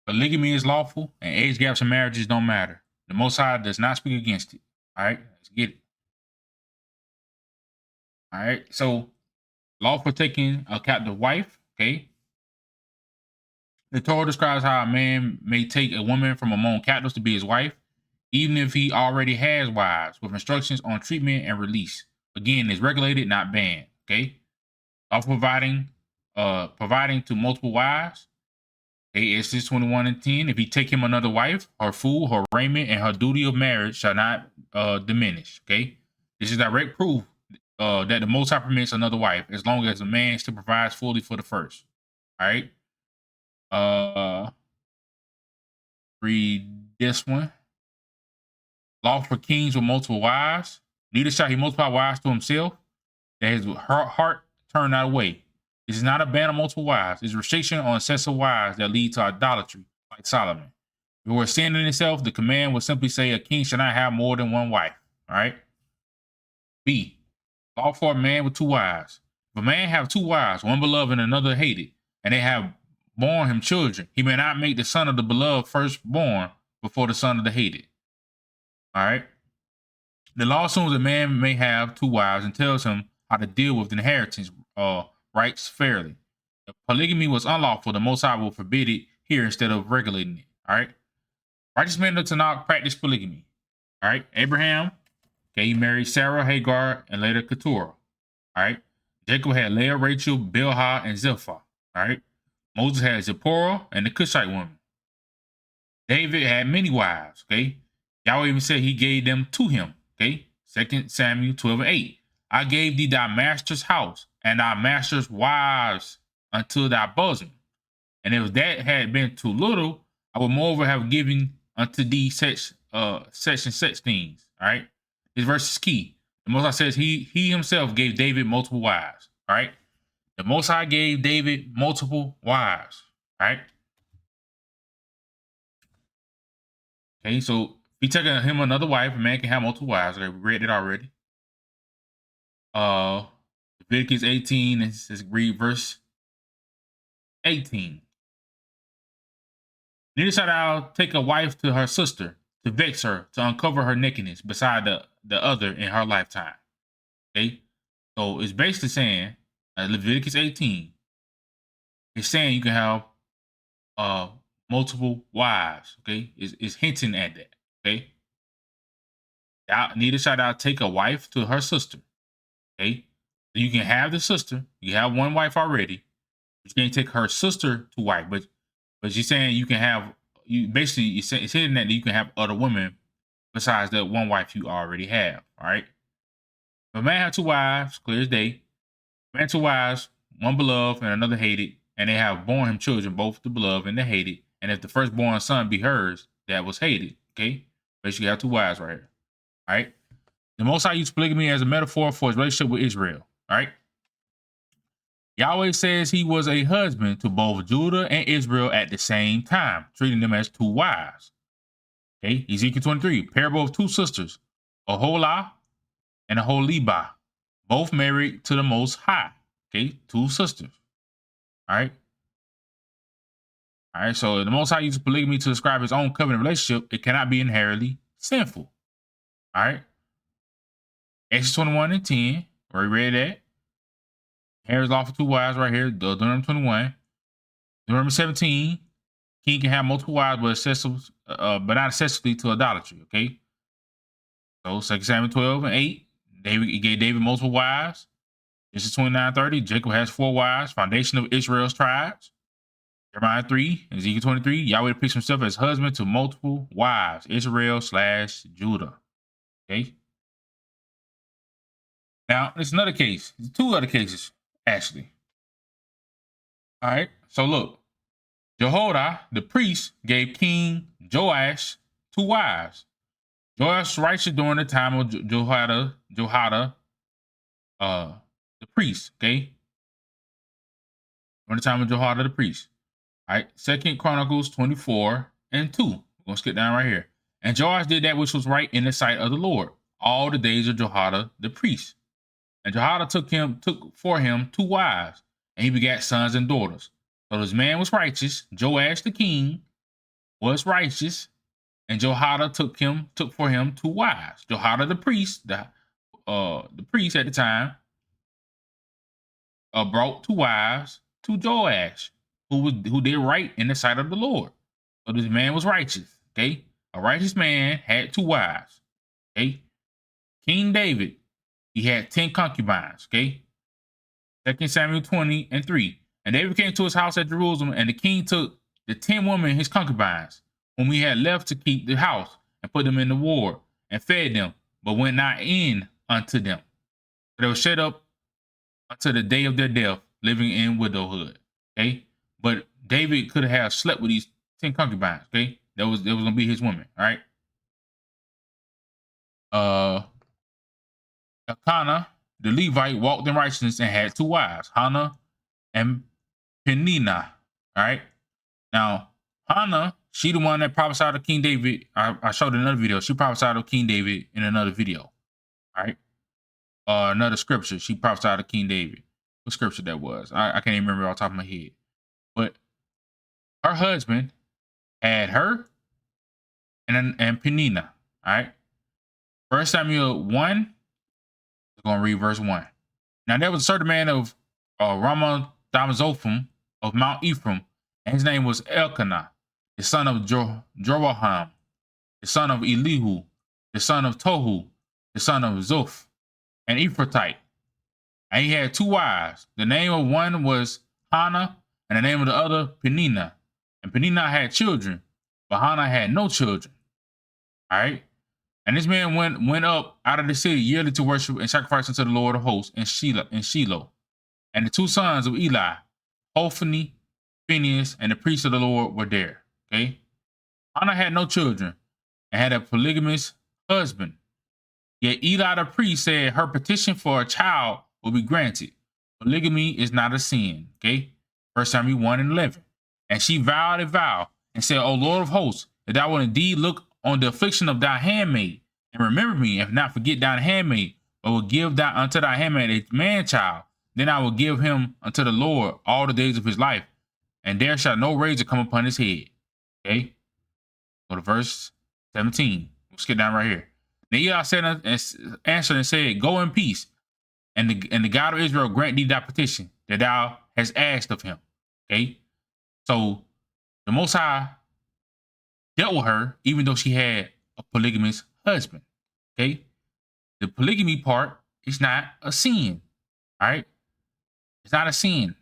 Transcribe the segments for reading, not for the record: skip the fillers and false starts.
Polygamy is lawful, and age gaps in marriages don't matter. The Most High does not speak against it. All right, let's get it. All right, so law for taking a captive wife. Okay, the Torah describes how a man may take a woman from among captives to be his wife, even if he already has wives, with instructions on treatment and release. Again, it's regulated, not banned. Okay, law for providing to multiple wives. Okay, Exodus 21 and 10. If he take him another wife, her food, her raiment, and her duty of marriage shall not diminish. Okay, this is direct proof that the Most High permits another wife as long as the man still provides fully for the first. All right. Read this one. Law for kings with multiple wives. Neither shall he multiply wives to himself, that his heart turn not away. This is not a ban on multiple wives. It's restriction on excessive wives that lead to idolatry, like Solomon. If it were sin in itself, the command would simply say a king shall not have more than one wife. All right. B. Law for a man with two wives. If a man have two wives, one beloved and another hated, and they have born him children, he may not make the son of the beloved firstborn before the son of the hated. All right. The law assumes a man may have two wives and tells him how to deal with inheritance rights fairly. If polygamy was unlawful, the Most High will forbid it here instead of regulating it. All right. Righteous men of Tanakh practice polygamy. All right. Abraham, okay, he married Sarah, Hagar, and later Keturah. All right. Jacob had Leah, Rachel, Bilhah, and Zilpah. All right. Moses had Zipporah and the Cushite woman. David had many wives. Okay. Yahweh even said he gave them to him. Okay. 2 Samuel 12 and 8. I gave thee thy master's house and thy master's wives unto thy bosom. And if that had been too little, I would moreover have given unto thee such and such things. All right. This verse is key. The Most High says he himself gave David multiple wives. All right. The Most High gave David multiple wives. All right. Okay. So if he took him another wife, a man can have multiple wives. Okay, we read it already. Leviticus 18, and says read verse 18. Neither shalt thou take a wife to her sister to vex her, to uncover her nakedness beside the other in her lifetime. Okay, so it's basically saying Leviticus 18. It's saying you can have multiple wives. Okay, it's hinting at that. Okay, neither shalt thou take a wife to her sister. Okay, so you can have the sister. You have one wife already. You can't take her sister to wife, but she's saying you can have it's saying that you can have other women besides the one wife you already have. All right. If a man have two wives, clear as day. Man two wives, one beloved and another hated, and they have born him children, both the beloved and the hated. And if the firstborn son be hers, that was hated. Okay. Basically, you have two wives right here. All right. The Most High used polygamy as a metaphor for his relationship with Israel. All right. Yahweh says he was a husband to both Judah and Israel at the same time, treating them as two wives. Okay, Ezekiel 23, parable of two sisters, Aholah and Aholibah, both married to the Most High. Okay, two sisters. All right. All right, so the Most High uses polygamy to describe his own covenant relationship. It cannot be inherently sinful. All right. Exodus 21 and 10, where we read that. Here's law for two wives right here, Deuteronomy 21. Deuteronomy 17, king can have multiple wives, but not excessively to idolatry, okay? So 2 Samuel 12 and 8, he gave David multiple wives. This is 29:30, Jacob has 4 wives, foundation of Israel's tribes. Jeremiah 3, Ezekiel 23, Yahweh depicts himself as husband to multiple wives, Israel/Judah, okay? Now, there's another case, 2 other cases, actually. All right, so look. Jehoiada, the priest, gave King Joash 2 wives. Joash was righteous during the time of Jehoiada, the priest, okay? During the time of Jehoiada, the priest. All right, 2 Chronicles 24 and 2. We're going to skip down right here. And Joash did that which was right in the sight of the Lord all the days of Jehoiada, the priest. And Jehoiada took for him 2 wives, and he begat sons and daughters. So this man was righteous, Joash the king, was righteous, and Jehoiada took for him 2 wives. Jehoiada the priest, the priest at the time, brought 2 wives to Joash, who did right in the sight of the Lord. So this man was righteous. Okay, a righteous man had 2 wives. Okay, King David, he had 10 concubines. Okay, 2 Samuel 20:3. And David came to his house at Jerusalem, and the king took the 10 women, his concubines, whom he had left to keep the house, and put them in the ward, and fed them, but went not in unto them. So they were shut up until the day of their death, living in widowhood. Okay, but David could have slept with these 10 concubines. Okay, that was gonna be his women. All right. Elkanah, the Levite, walked in righteousness and had 2 wives, Hannah and Peninnah. All right. Now, Hannah, she the one that prophesied of King David. I showed another video. She prophesied of King David in another video. All right. Another scripture. She prophesied of King David. What scripture that was? I can't even remember off the top of my head. But her husband had her and Peninnah. All right. 1 Samuel 1. We're going to read verse 1. Now, there was a certain man of Ramah Damazophim of Mount Ephraim, and his name was Elkanah, the son of Jeroham, the son of Elihu, the son of Tohu, the son of Zoph, an Ephrathite. And he had 2 wives. The name of one was Hannah, and the name of the other Peninnah. And Peninnah had children, but Hannah had no children. All right. And this man went up out of the city yearly to worship and sacrifice unto the Lord of hosts in Shiloh. And the 2 sons of Eli, Hophni, Phinehas, and the priest of the Lord were there. Okay. Hannah had no children and had a polygamous husband. Yet Eli the priest said her petition for a child will be granted. Polygamy is not a sin. Okay. 1 Samuel 1:11. And she vowed a vow and said, O Lord of hosts, that thou wilt indeed look on the affliction of thy handmaid, and remember me, and not forget thine handmaid, but will give thou unto thy handmaid a man child. Then I will give him unto the Lord all the days of his life, and there shall no razor come upon his head. Okay. Go to verse 17. Let's get down right here. Then Eli answered and said, Go in peace, and the God of Israel grant thee thy petition that thou hast asked of him. Okay. So the Most High dealt with her, even though she had a polygamous husband. Okay. The polygamy part is not a sin. All right. It's not a sin.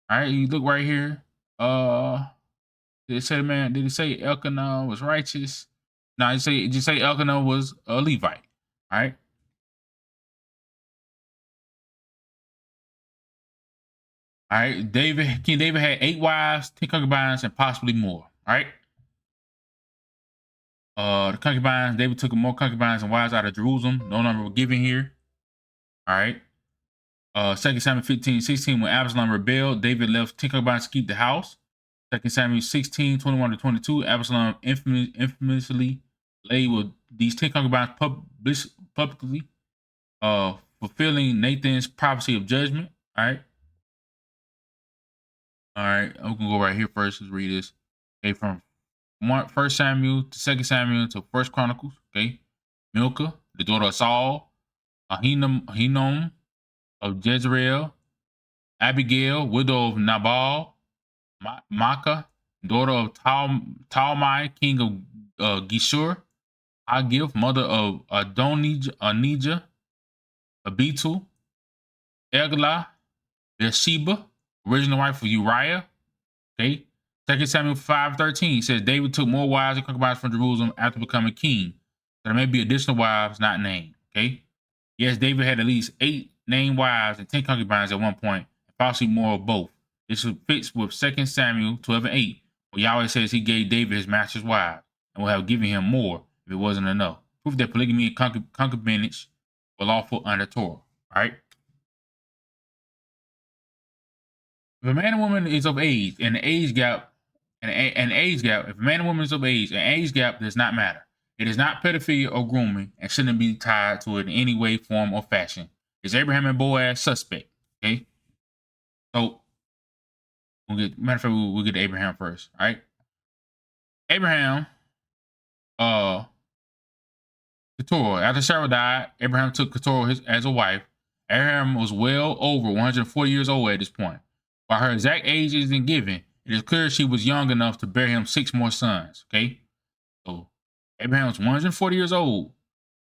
All right. You look right here. Did it say Elkanah was righteous? No, it just say Elkanah was a Levite. All right. All right. King David had 8 wives, 10 concubines, and possibly more. All right. The concubines, David took more concubines and wives out of Jerusalem. No number were given here. All right. 2 Samuel 15:16, when Absalom rebelled, David left 10 concubines to keep the house. 2 Samuel 16:21-22, Absalom infamously lay with these 10 concubines publicly, fulfilling Nathan's prophecy of judgment. All right. All right. I'm gonna go right here first. Let's read this. Okay, from 1 Samuel to 2 Samuel to 1 Chronicles. Okay. Milcah, the daughter of Saul, Ahinom of Jezreel, Abigail, widow of Nabal, Maacah, daughter of Talmai, king of Geshur, Agif, mother of Adonijah, Abitul, Eglah, Bathsheba, original wife of Uriah. Okay. 2 Samuel 5:13 says David took more wives and concubines from Jerusalem after becoming king. There may be additional wives not named. Okay. Yes, David had at least 8 named wives and 10 concubines at one point, and possibly more of both. This fits with 2 Samuel 12:8, where Yahweh says he gave David his master's wives and will have given him more if it wasn't enough. Proof that polygamy and concubinage were lawful under Torah. All right. If a man and woman is of age and the age gap, if a man and woman is of age, an age gap does not matter. It is not pedophilia or grooming and shouldn't be tied to it in any way, form, or fashion. Is Abraham and Boaz suspect? Okay. So, matter of fact, we'll get to Abraham first. All right. Abraham, Keturah. After Sarah died, Abraham took Keturah as a wife. Abraham was well over 140 years old at this point. While her exact age isn't given, it is clear she was young enough to bear him 6 more sons. Okay, so Abraham was 140 years old,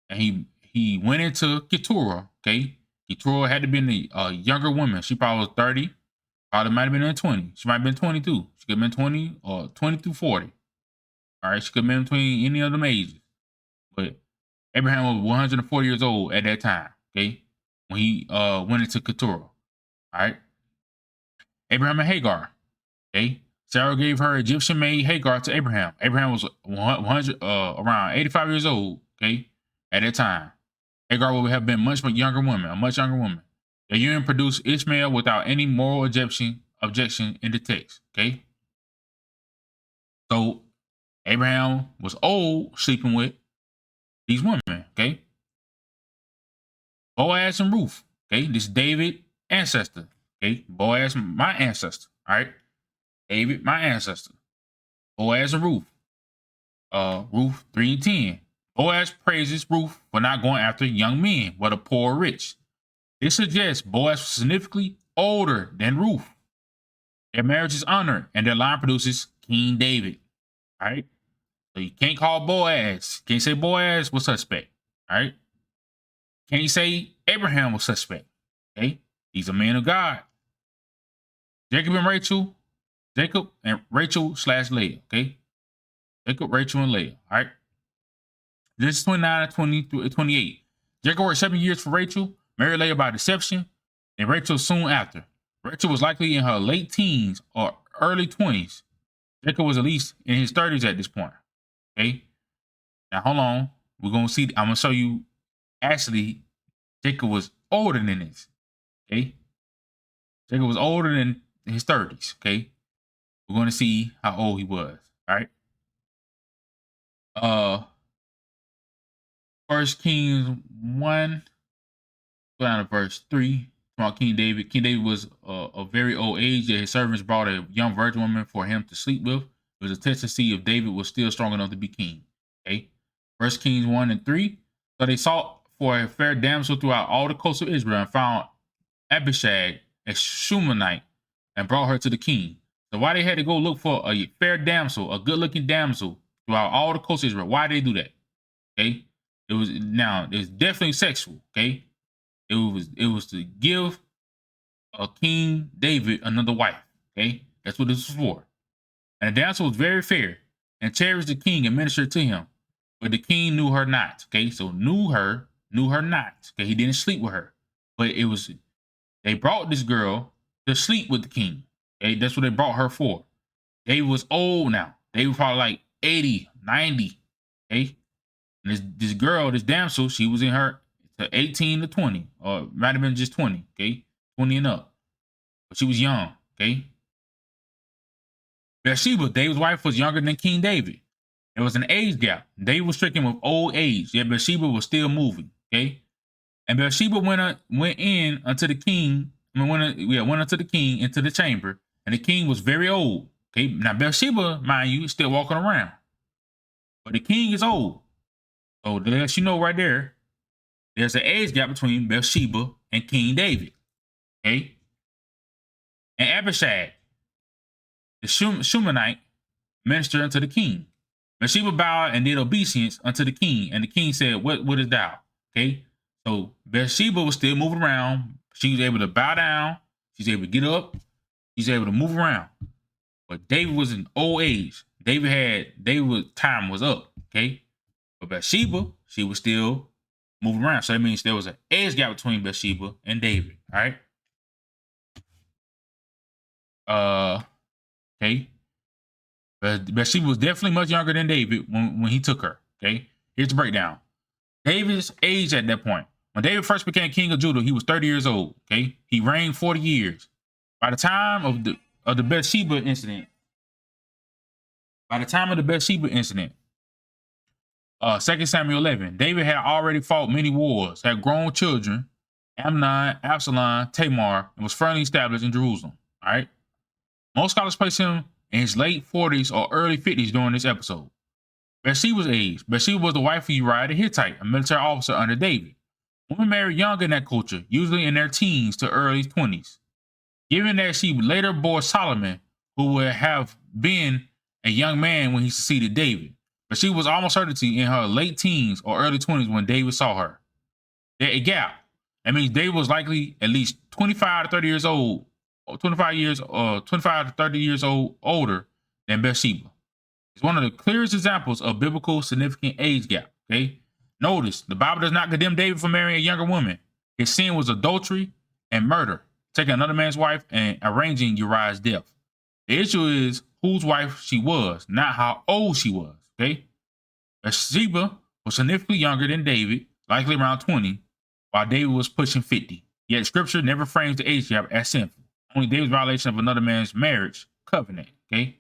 and he went into Keturah. Okay, Keturah had to be a younger woman. She probably was 30. Probably might have been in 20. She might have been 22. She could have been 20 or 20 through 40. All right, she could have been between any of them ages. But Abraham was 140 years old at that time. Okay, when he went into Keturah. All right, Abraham and Hagar. Okay, Sarah gave her Egyptian maid Hagar to Abraham. Abraham was 100 around 85 years old. Okay, at that time, Hagar would have been a much younger woman. The union produced Ishmael without any moral objection in the text. Okay, so Abraham was old sleeping with these women. Okay, Boaz and Ruth. Okay, this is David ancestor. Okay, Boaz, my ancestor. All right, David, my ancestor. Boaz and Ruth. Ruth 3:10. Boaz praises Ruth for not going after young men, but the poor or rich. This suggests Boaz was significantly older than Ruth. Their marriage is honored, and their line produces King David. All right, so you can't call Boaz. Can't say Boaz was suspect. All right, can't say Abraham was suspect. Okay, he's a man of God. Jacob and Rachel / Leah. Okay, Jacob, Rachel, and Leah. All right. This is 29 and 20 through 28. Jacob worked 7 years for Rachel, married Leah by deception, and Rachel soon after. Rachel was likely in her late teens or early 20s. Jacob was at least in his 30s at this point. Okay. Now hold on. We're gonna see. I'm gonna show you. Actually, Jacob was older than this. Okay. Jacob was older than his 30s. Okay. We're gonna see how old he was. All right. 1 Kings 1, go down to verse 3. About King David. King David was a very old age, yet his servants brought a young virgin woman for him to sleep with. It was a test to see if David was still strong enough to be king. Okay. 1 Kings 1 and 3. So they sought for a fair damsel throughout all the coast of Israel and found Abishag, a Shumanite, and brought her to the king. So why they had to go look for a fair damsel, a good-looking damsel throughout all the coast of Israel? Why did they do that? Okay. It's definitely sexual. Okay. It was to give King David another wife. Okay. That's what this was for. And the damsel was very fair and cherished the king and ministered to him. But the king knew her not. Okay. So knew her not. Okay. He didn't sleep with her. But they brought this girl to sleep with the king. Okay. That's what they brought her for. David was old now. They were probably like 80, 90. Okay. And this girl, this damsel, she was in her 18 to 20, or might have been just 20, okay? 20 and up. But she was young, okay? Bathsheba, David's wife, was younger than King David. There was an age gap. David was stricken with old age, yet Bathsheba was still moving, okay? And Bathsheba went in unto the king, went unto the king into the chamber, and the king was very old, okay? Now Bathsheba, mind you, is still walking around. But the king is old. So to let you know right there, there's an age gap between Bathsheba and King David. Okay? And Abishag, the Shumanite, ministered unto the king. Bathsheba bowed and did obeisance unto the king, and the king said, What is thou? Okay? So Bathsheba was still moving around. She was able to bow down. She's able to get up. She's able to move around. But David was in old age. David's time was up. Okay? But Bathsheba, she was still moving around. So that means there was an age gap between Bathsheba and David. All right. Okay. But Bathsheba was definitely much younger than David when he took her. Okay. Here's the breakdown. David's age at that point. When David first became king of Judah, he was 30 years old. Okay. He reigned 40 years. By the time of the Bathsheba incident, 2 Samuel 11, David had already fought many wars, had grown children, Amnon, Absalom, Tamar, and was firmly established in Jerusalem. All right. Most scholars place him in his late 40s or early 50s during this episode. Bathsheba's age. Bathsheba was the wife of Uriah the Hittite, a military officer under David. Women married younger in that culture, usually in their teens to early 20s. Given that she later bore Solomon, who would have been a young man when he succeeded David, but she was almost certainly in her late teens or early 20s when David saw her. A gap. That means David was likely at least 25 to 30 years old, or 25 to 30 years old older than Bathsheba. It's one of the clearest examples of biblical significant age gap. Okay. Notice the Bible does not condemn David for marrying a younger woman. His sin was adultery and murder, taking another man's wife and arranging Uriah's death. The issue is whose wife she was, not how old she was. Okay. Bathsheba was significantly younger than David, likely around 20, while David was pushing 50. Yet scripture never frames the age gap as sinful. Only David's violation of another man's marriage covenant. Okay.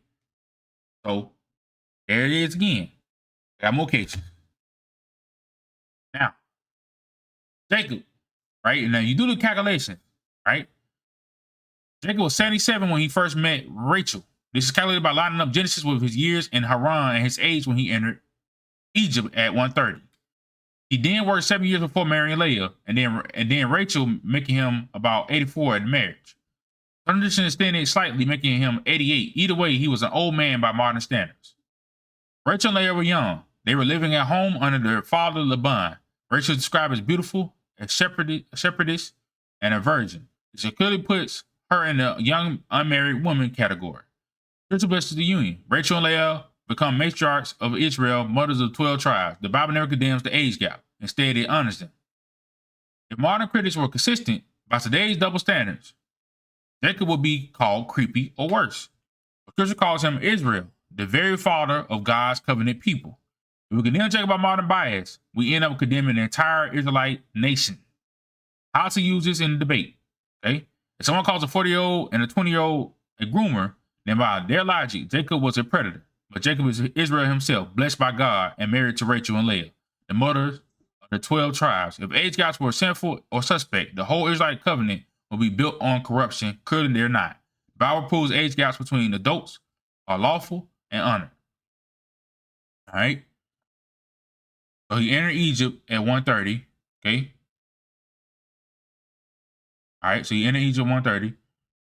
So there it is again. Got more cases. Now, Jacob, right? And now you do the calculation, right? Jacob was 77 when he first met Rachel. This is calculated by lining up Genesis with his years in Haran and his age when he entered Egypt at 130. He then worked 7 years before marrying Leah, and then Rachel making him about 84 in marriage. Transition extended slightly, making him 88. Either way, he was an old man by modern standards. Rachel and Leah were young. They were living at home under their father Laban. Rachel is described as beautiful, a shepherdess, and a virgin. This clearly puts her in the young unmarried woman category. Spiritual blesses the union. Rachel and Leah become matriarchs of Israel, mothers of 12 tribes. The Bible never condemns the age gap. Instead, it honors them. If modern critics were consistent by today's double standards, Jacob would be called creepy or worse. Scripture calls him Israel, the very father of God's covenant people. If we condemn Jacob by modern bias, we end up condemning the entire Israelite nation. How to use this in the debate, okay? If someone calls a 40-year-old and a 20-year-old a groomer, then by their logic, Jacob was a predator. But Jacob is Israel himself, blessed by God and married to Rachel and Leah, the mothers of the 12 tribes. If age gaps were sinful or suspect, the whole Israelite covenant will be built on corruption. Clearly, they're not. The Bible proves age gaps between adults are lawful and honored. All right. So he entered Egypt at 130. Okay. All right. So he entered Egypt 130.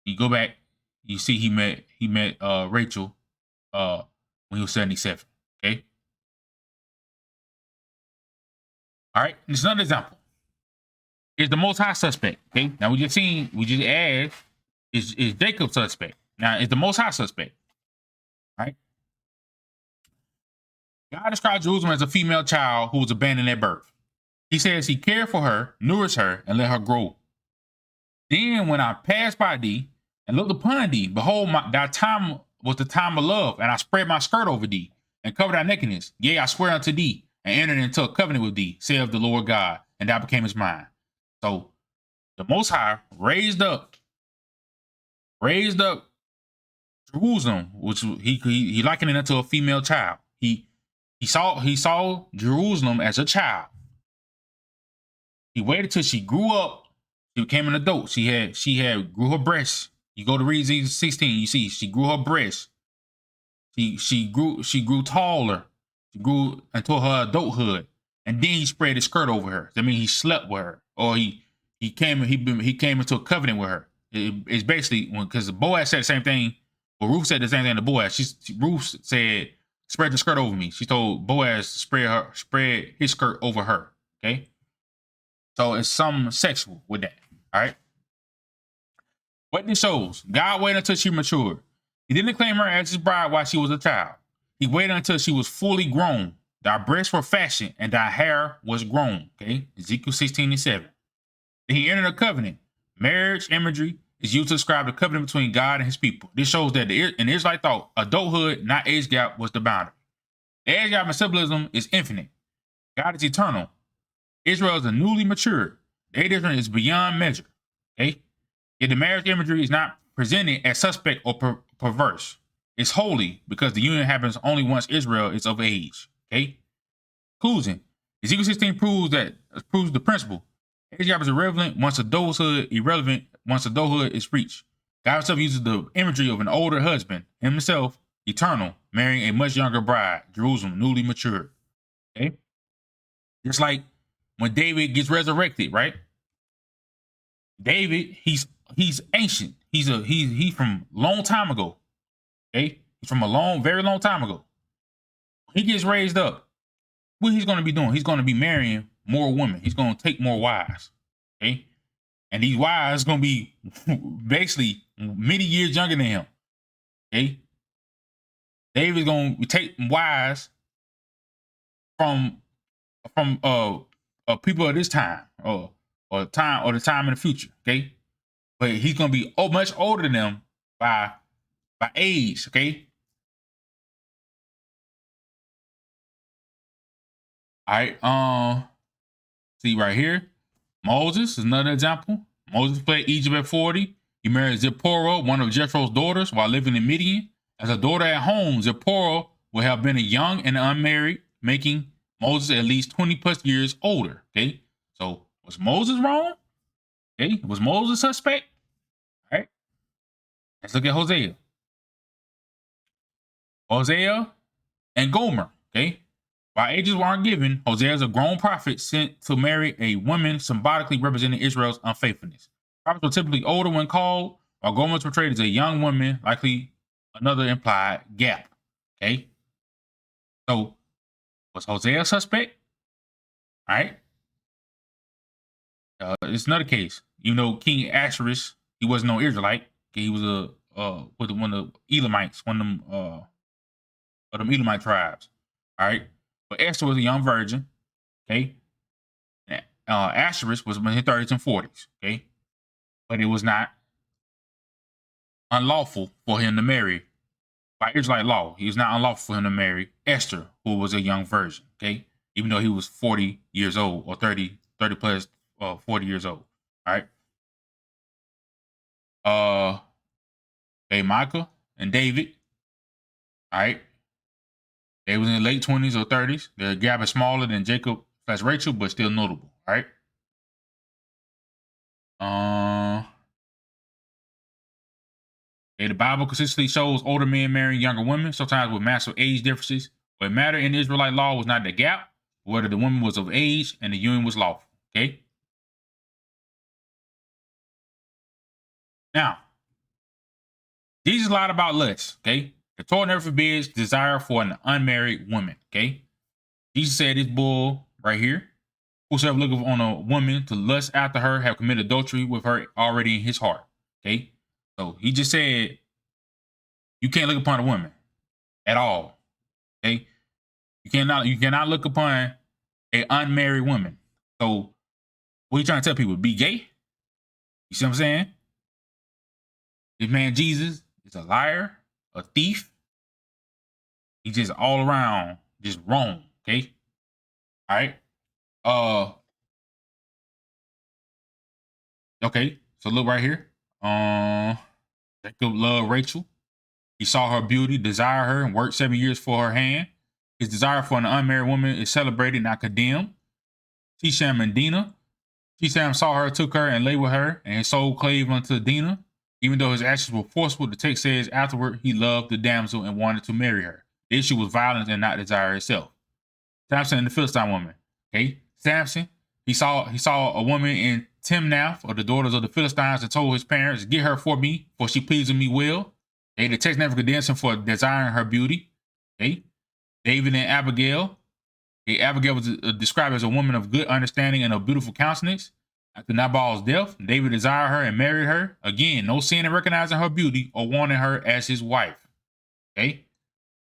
You go back. You see he met Rachel when he was 77. Okay. All right. This is another example. Is the Most High suspect? Okay. Now we just asked, is Jacob suspect? Now is the Most High suspect? All right. God describes Jerusalem as a female child who was abandoned at birth. He says he cared for her, nourished her, and let her grow. Then when I passed by thee and looked upon thee, behold, thy time was the time of love, and I spread my skirt over thee and covered thy nakedness. Yea, I swear unto thee and entered into a covenant with thee, saith the Lord God, and thou becamest mine. So the Most High raised up Jerusalem, which he likened it to a female child. He saw Jerusalem as a child. He waited till she grew up. She became an adult. She had grew her breasts. You go to read Ezekiel 16. You see she grew her breasts. She grew taller. She grew until her adulthood, and then he spread his skirt over her. That means he slept with her, or he came into a covenant with her. It's basically because Boaz said the same thing. Well, Ruth said the same thing to Boaz. Ruth said, "Spread the skirt over me." She told Boaz to spread his skirt over her. Okay, so it's some sexual with that. All right. What this shows, God waited until she matured. He didn't claim her as his bride while she was a child. He waited until she was fully grown. Thy breasts were fashioned and thy hair was grown. Okay, Ezekiel 16:7. Then he entered a covenant. Marriage imagery is used to describe the covenant between God and his people. This shows that in Israelite thought, adulthood, not age gap, was the boundary. The age gap in symbolism is infinite. God is eternal. Israel is a newly matured. The age difference is beyond measure. Okay? Yet the marriage imagery is not presented as suspect or perverse. It's holy because the union happens only once Israel is of age. Okay? Conclusion. Ezekiel 16 proves the principle. Age gap is irrelevant once adulthood is reached. God himself uses the imagery of an older husband, himself, eternal, marrying a much younger bride, Jerusalem, newly matured. Okay? Just like when David gets resurrected, right? David, he's ancient. He's from long time ago. Okay? He's from a very long time ago. He gets raised up. What he's gonna be doing? He's gonna be marrying more women. He's gonna take more wives. Okay? And these wives gonna be basically many years younger than him. Okay? David's gonna take wives from people of this time or the time in the future. Okay, but he's gonna be much older than them by age. Okay, all right. See right here, Moses is another example. Moses fled Egypt at 40. He married Zipporah, one of Jethro's daughters, while living in Midian. As a daughter at home, Zipporah would have been a young and unmarried, making Moses at least 20 plus years older. Okay, so was Moses wrong? Okay, was Moses suspect? All right, let's look at Hosea. Hosea and Gomer. Okay, while ages weren't given, Hosea is a grown prophet sent to marry a woman symbolically representing Israel's unfaithfulness. Prophets were typically older when called, while Gomer is portrayed as a young woman, likely another implied gap. Okay, so was Hosea a suspect? All right. It's another case. You know, King Ahasuerus, he wasn't no Israelite. Okay, he was with one of the Elamites, one of them Elamite tribes. All right, but Esther was a young virgin. Okay, Ahasuerus was in his 30s and 40s. Okay, but it was not unlawful for him to marry by Israelite law. It was not unlawful for him to marry Esther, who was a young virgin. Okay, even though he was 40 years old or 30 plus 40 years old. All right. Micah and David. All right. They was in the late 20s or 30s. The gap is smaller than Jacob / Rachel, but still notable. All right. The Bible consistently shows older men marrying younger women, sometimes with massive age differences. What mattered in Israelite law was not the gap, but whether the woman was of age and the union was lawful. Okay. Now, Jesus lied about lust. Okay. The Torah never forbids desire for an unmarried woman. Okay. Jesus said this bull right here. Whosoever looketh on a woman to lust after her have committed adultery with her already in his heart. Okay. So he just said you can't look upon a woman at all. Okay. You cannot look upon an unmarried woman. So what are you trying to tell people? Be gay? You see what I'm saying? This man Jesus is a liar, a thief. He's just all around just wrong. Okay. All right. Okay. So look right here. Jacob loved Rachel. He saw her beauty, desired her, and worked 7 years for her hand. His desire for an unmarried woman is celebrated, not condemned. Shisham and Dinah. Shisham saw her, took her, and lay with her, and his soul clave unto Dinah. Even though his actions were forceful, the text says afterward he loved the damsel and wanted to marry her. The issue was violence and not desire itself. Samson and the Philistine woman. Okay, Samson, he saw a woman in Timnath, or the daughters of the Philistines, and told his parents, "Get her for me, for she pleases me well." Okay, the text never condemns him for desiring her beauty. Okay, David and Abigail. Okay, Abigail was described as a woman of good understanding and of beautiful countenance. After Nabal's death, David desired her and married her. Again, no sin in recognizing her beauty or wanting her as his wife. Okay,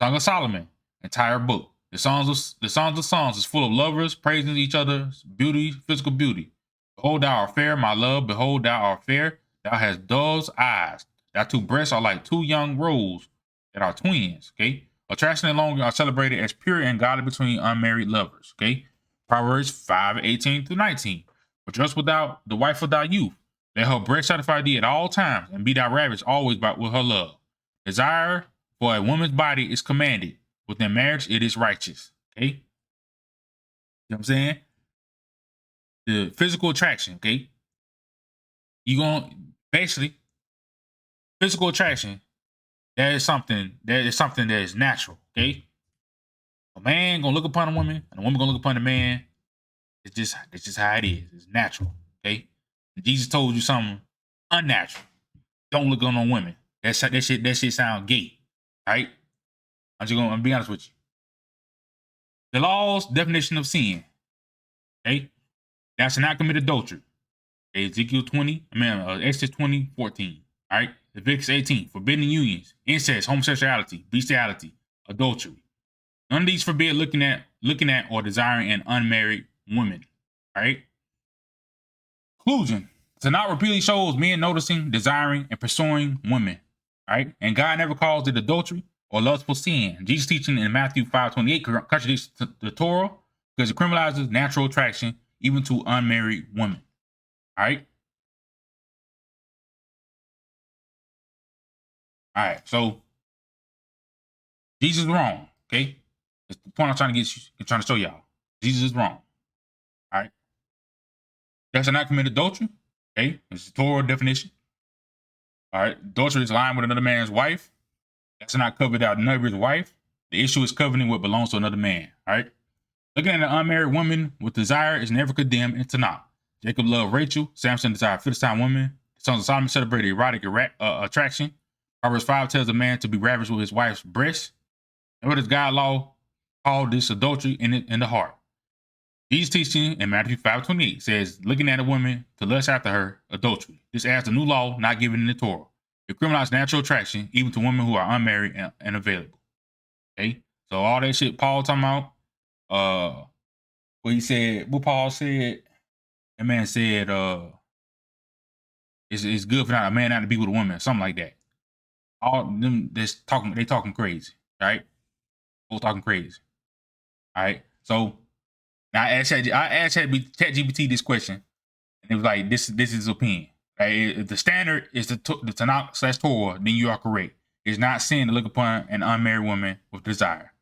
Song of Solomon, entire book. The Songs of Songs is full of lovers praising each other's beauty, physical beauty. Behold, thou art fair, my love. Behold, thou art fair. Thou hast dove's eyes. Thy two breasts are like two young roes that are twins. Okay. Attraction and longing are celebrated as pure and godly between unmarried lovers. Okay. Proverbs 5:18-19. Rejoice without the wife of thy youth. Let her breast satisfy thee at all times, and be thou ravished always with her love. Desire for a woman's body is commanded. Within marriage, it is righteous. Okay. You know what I'm saying? The physical attraction. Okay. You going basically physical attraction, that is something that is natural. Okay, a man gonna look upon a woman, and a woman gonna look upon a man. It's just how it is. It's natural. Okay, and Jesus told you something unnatural. Don't look on women. That shit sound gay. Right? I'm gonna be honest with you. The law's definition of sin. Okay, thou shalt not commit adultery. Okay, Exodus 20:14. All right, Leviticus 18, forbidding unions, incest, homosexuality, bestiality, adultery. None of these forbid looking at or desiring an unmarried woman. All right. Conclusion. Tanakh repeatedly shows men noticing, desiring, and pursuing women. All right, and God never calls it adultery or lustful sin. Jesus' teaching in Matthew 5:28 contradicts the Torah because it criminalizes natural attraction even to unmarried women. All right. All right. So Jesus is wrong. Okay. That's the point I'm trying to show y'all. Jesus is wrong. All right. Thou shalt not commit adultery. Okay. It's the Torah definition. All right. Adultery is lying with another man's wife. That's not covered out another's wife. The issue is coveting what belongs to another man. All right. Looking at an unmarried woman with desire is never condemned in Tanakh. Jacob loved Rachel. Samson desired Philistine women. The sons of Solomon celebrated erotic attraction. Proverbs 5 tells a man to be ravished with his wife's breast. And what does God law call this adultery in the heart? Jesus' teaching in Matthew 5:28 says, looking at a woman to lust after her, adultery. This adds a new law not given in the Torah. It criminalizes natural attraction even to women who are unmarried and available. Okay? So all that shit Paul talking about, what Paul said, that man said, it's good for a man not to be with a woman, something like that. All them they talking crazy, right? Both talking crazy. All right. So now I asked ChatGPT this question, and it was like, this is his opinion. Right? If the standard is the Tanakh / Torah, then you are correct. It's not sin to look upon an unmarried woman with desire.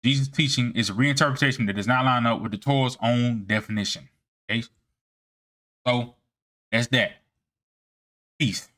Jesus' teaching is a reinterpretation that does not line up with the Torah's own definition. Okay? So that's that. Peace.